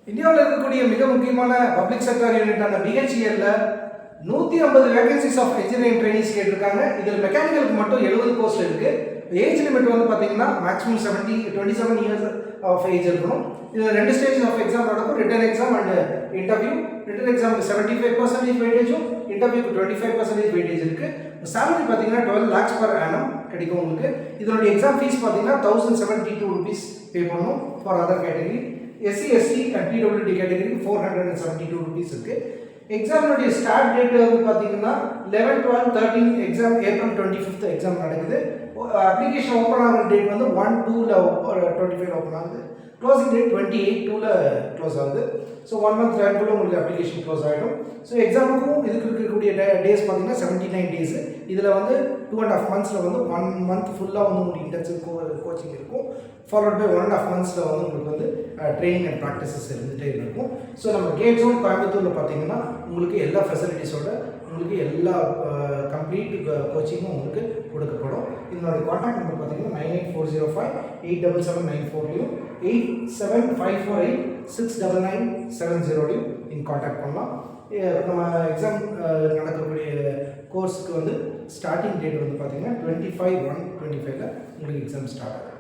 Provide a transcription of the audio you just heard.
இந்தியாவில் இருக்கக்கூடிய மிக முக்கியமான பப்ளிக் செக்டர் யூனிட்டான பிஹெச்இஎல்ல 150 வேகன்சிஸ் ஆஃப் இன்ஜினியரிங் ட்ரைனிஸ் கேட்டிருக்காங்க. இதில் மெக்கானிக்கலுக்கு மட்டும் 70 போஸ்ட் இருக்கு. ஏஜ் லிமிட் வந்து பார்த்தீங்கன்னா மேக்ஸிமம் 27 இயர்ஸ் ஆஃப் ஏஜ் இருக்கணும். இதில் 2 ஸ்டேஜ் ஆஃப் எக்ஸாம் நடக்கும், written exam and interview. Written எக்ஸாமுக்கு 75% வெயிட்டேஜும், இன்டர்வியூக்கு 25% வெயிட்டேஜ் இருக்கு. சேலரி பார்த்தீங்கன்னா 12 lakhs per annum கிடைக்கும் உங்களுக்கு. இதனுடைய எக்ஸாம் ஃபீஸ் பார்த்தீங்கன்னா 1072 rupees பே பண்ணணும் for other category. SC, ST and PWD கேட்டகரிக்கு 472 rupees இருக்கு. எக்ஸாமுடைய ஸ்டார்ட் டேட் வந்து பார்த்தீங்கன்னா 11, 12, 13 எக்ஸாம் April 25th எக்ஸாம் நடக்குது. அப்ளிகேஷன் ஓப்பன் ஆகிற டேட் வந்து 1/2/25 ஓப்பன் ஆகுது. க்ளோசிங் டேட் 28/2 க்ளோஸ் ஆகுது. ஸோ 1 month டைம்குள்ளே உங்களுக்கு அப்ளிகேஷன் க்ளோஸ் ஆகிடும். ஸோ எக்ஸாமுக்கும் இதுக்கு இருக்கக்கூடிய டேஸ் பார்த்தீங்கன்னா 79 days. இதில் வந்து 2.5 months வந்து 1 month ஃபுல்லாக வந்து உங்களுக்கு இன்டென்சிவ் கோச்சிங் இருக்கும். ஃபாலோட் பை 1.5 months வந்து உங்களுக்கு வந்து ட்ரைனிங் அண்ட் ப்ராக்டிசஸ் இருந்துகிட்டே இருக்கும். ஸோ நம்ம கேட் ஜோன் கோயம்புத்தூரில் பார்த்தீங்கன்னா உங்களுக்கு எல்லா ஃபெசிலிட்டிஸோட உங்களுக்கு எல்லா கம்ப்ளீட் கோச்சிங்கும் உங்களுக்கு கொடுக்கப்படும். இதனோட கான்டாக்ட் நம்பர் பார்த்தீங்கன்னா 9840587794லையும் 8754869970லையும் நீங்கள் கான்டாக்ட் பண்ணலாம். நம்ம எக்ஸாம் நடக்கக்கூடிய கோர்ஸுக்கு வந்து ஸ்டார்டிங் டேட் வந்து பார்த்தீங்கன்னா 25/1/25 உங்களுக்கு எக்ஸாம் ஸ்டார்ட் ஆகும்.